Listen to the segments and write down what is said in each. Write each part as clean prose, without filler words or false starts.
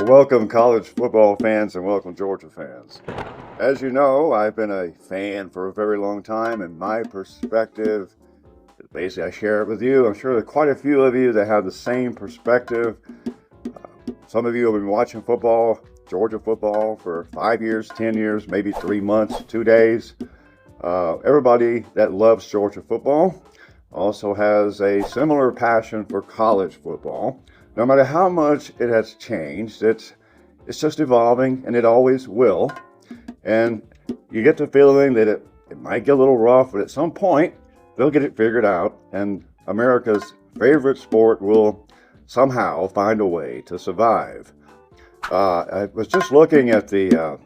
Well, welcome college football fans and welcome Georgia fans. As you know, I've been a fan for a very long time, and my perspective, basically I share it with you. I'm sure there are quite a few of you that have the same perspective. Some of you have been watching football, Georgia football, for 5 years, 10 years, maybe 3 months, 2 days. Everybody that loves Georgia football also has a similar passion for college football. No matter how much it has changed, it's just evolving, and it always will. And you get the feeling that it might get a little rough, but at some point, they'll get it figured out, and America's favorite sport will somehow find a way to survive. I was just looking at the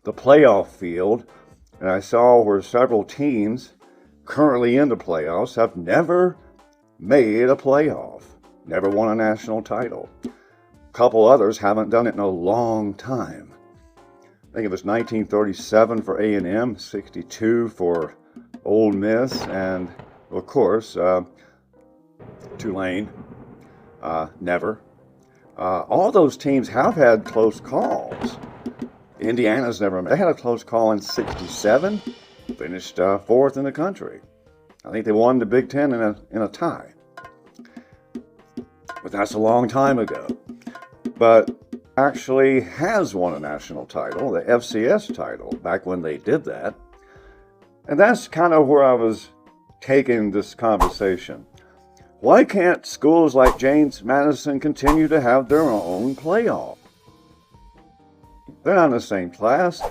playoff field, and I saw where several teams currently in the playoffs have never made a playoff. Never won a national title. A couple others haven't done it in a long time. I think it was 1937 for A&M, 62 for Ole Miss, and of course, Tulane, never. All those teams have had close calls. Indiana's never, they had a close call in 67, finished fourth in the country. I think they won the Big Ten in a tie. But that's a long time ago. But actually has won a national title, the FCS title, back when they did that. And that's kind of where I was taking this conversation. Why can't schools like James Madison continue to have their own playoff? They're not in the same class.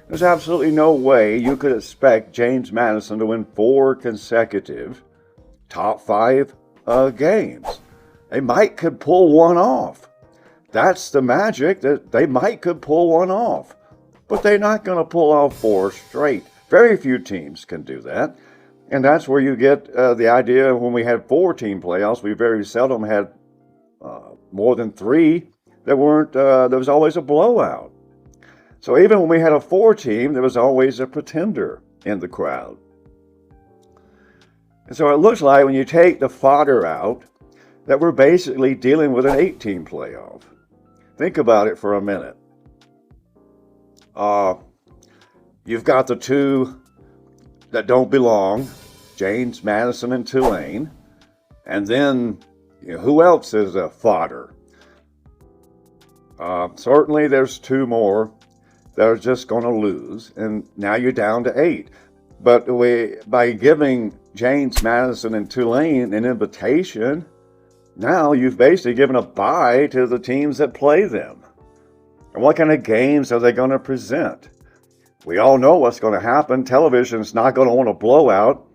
There's absolutely no way you could expect James Madison to win 4 consecutive top 5 games. They might could pull one off. That's the magic, that they might could pull one off. But they're not going to pull off 4 straight. Very few teams can do that. And that's where you get the idea when we had 4-team playoffs, we very seldom had more than 3 that weren't, there was always a blowout. So even when we had a 4-team, there was always a pretender in the crowd. And so it looks like when you take the fodder out, that we're basically dealing with an 8-team playoff. Think about it for a minute. You've got the 2 that don't belong, James Madison and Tulane, and then who else is a fodder? Certainly there's 2 more that are just going to lose, and now you're down to 8. But by giving James Madison and Tulane an invitation, now you've basically given a bye to the teams that play them. And what kind of games are they going to present? We all know what's going to happen. Television's not going to want a blowout.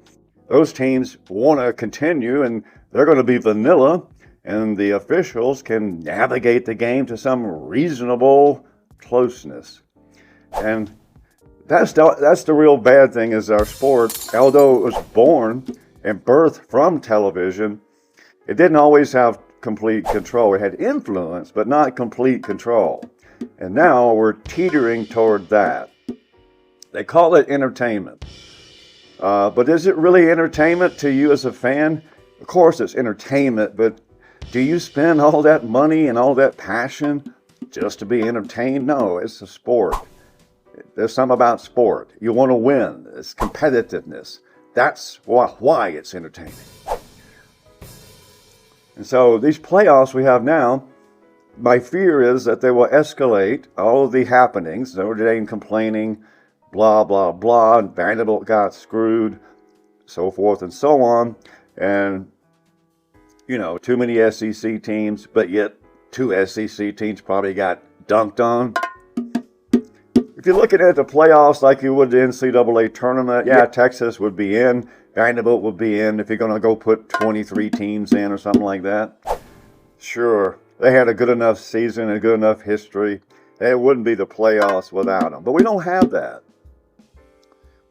Those teams want to continue, and they're going to be vanilla, and the officials can navigate the game to some reasonable closeness. And that's the real bad thing is our sport, although it was born and birthed from television, it didn't always have complete control. It had influence, but not complete control. And now we're teetering toward that. They call it entertainment. But is it really entertainment to you as a fan? Of course it's entertainment, but do you spend all that money and all that passion just to be entertained? No, it's a sport. There's something about sport. You want to win. It's competitiveness. That's why it's entertaining. And so these playoffs we have now, my fear is that they will escalate all of the happenings. Notre Dame complaining, blah, blah, blah, and Vanderbilt got screwed, so forth and so on. And, too many SEC teams, but yet 2 SEC teams probably got dunked on. If you're looking at the playoffs like you would the NCAA tournament, Texas would be in. Vanderbilt would be in if you're going to go put 23 teams in or something like that. Sure, they had a good enough season, a good enough history. It wouldn't be the playoffs without them. But we don't have that.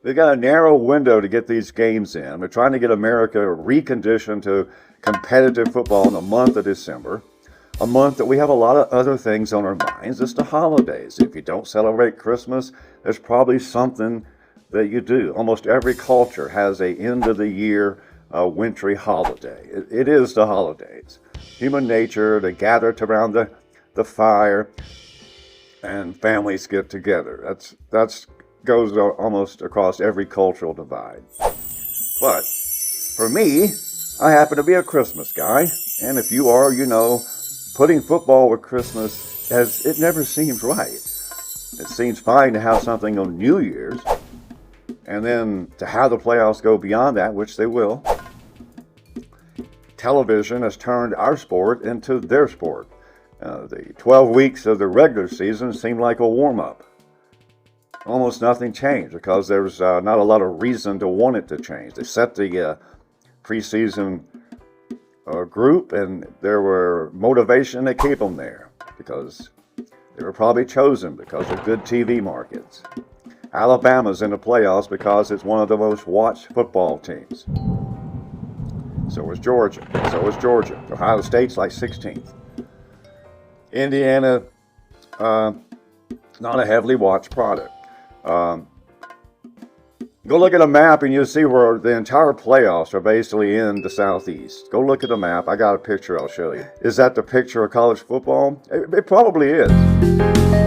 We've got a narrow window to get these games in. We're trying to get America reconditioned to competitive football in the month of December. A month that we have a lot of other things on our minds. It's the holidays. If you don't celebrate Christmas, there's probably something that you do. Almost every culture has a end of the year wintry holiday. It is the holidays. Human nature to gather around the the fire, and families get together. That's goes almost across every cultural divide. But for me, I happen to be a Christmas guy, and if you are, you know, putting football with Christmas, it never seems right. It seems fine to have something on New Year's, and then to have the playoffs go beyond that, which they will. Television has turned our sport into their sport. The 12 weeks of the regular season seem like a warm-up. Almost nothing changed because there's not a lot of reason to want it to change. They set the preseason group, and there were motivation to keep them there because they were probably chosen because of good TV markets. Alabama's in the playoffs because it's one of the most watched football teams. So is Georgia. Ohio State's like 16th. Indiana, not a heavily watched product. Go look at a map and you'll see where the entire playoffs are basically in the Southeast. Go look at the map. I got a picture I'll show you. Is that the picture of college football? It probably is.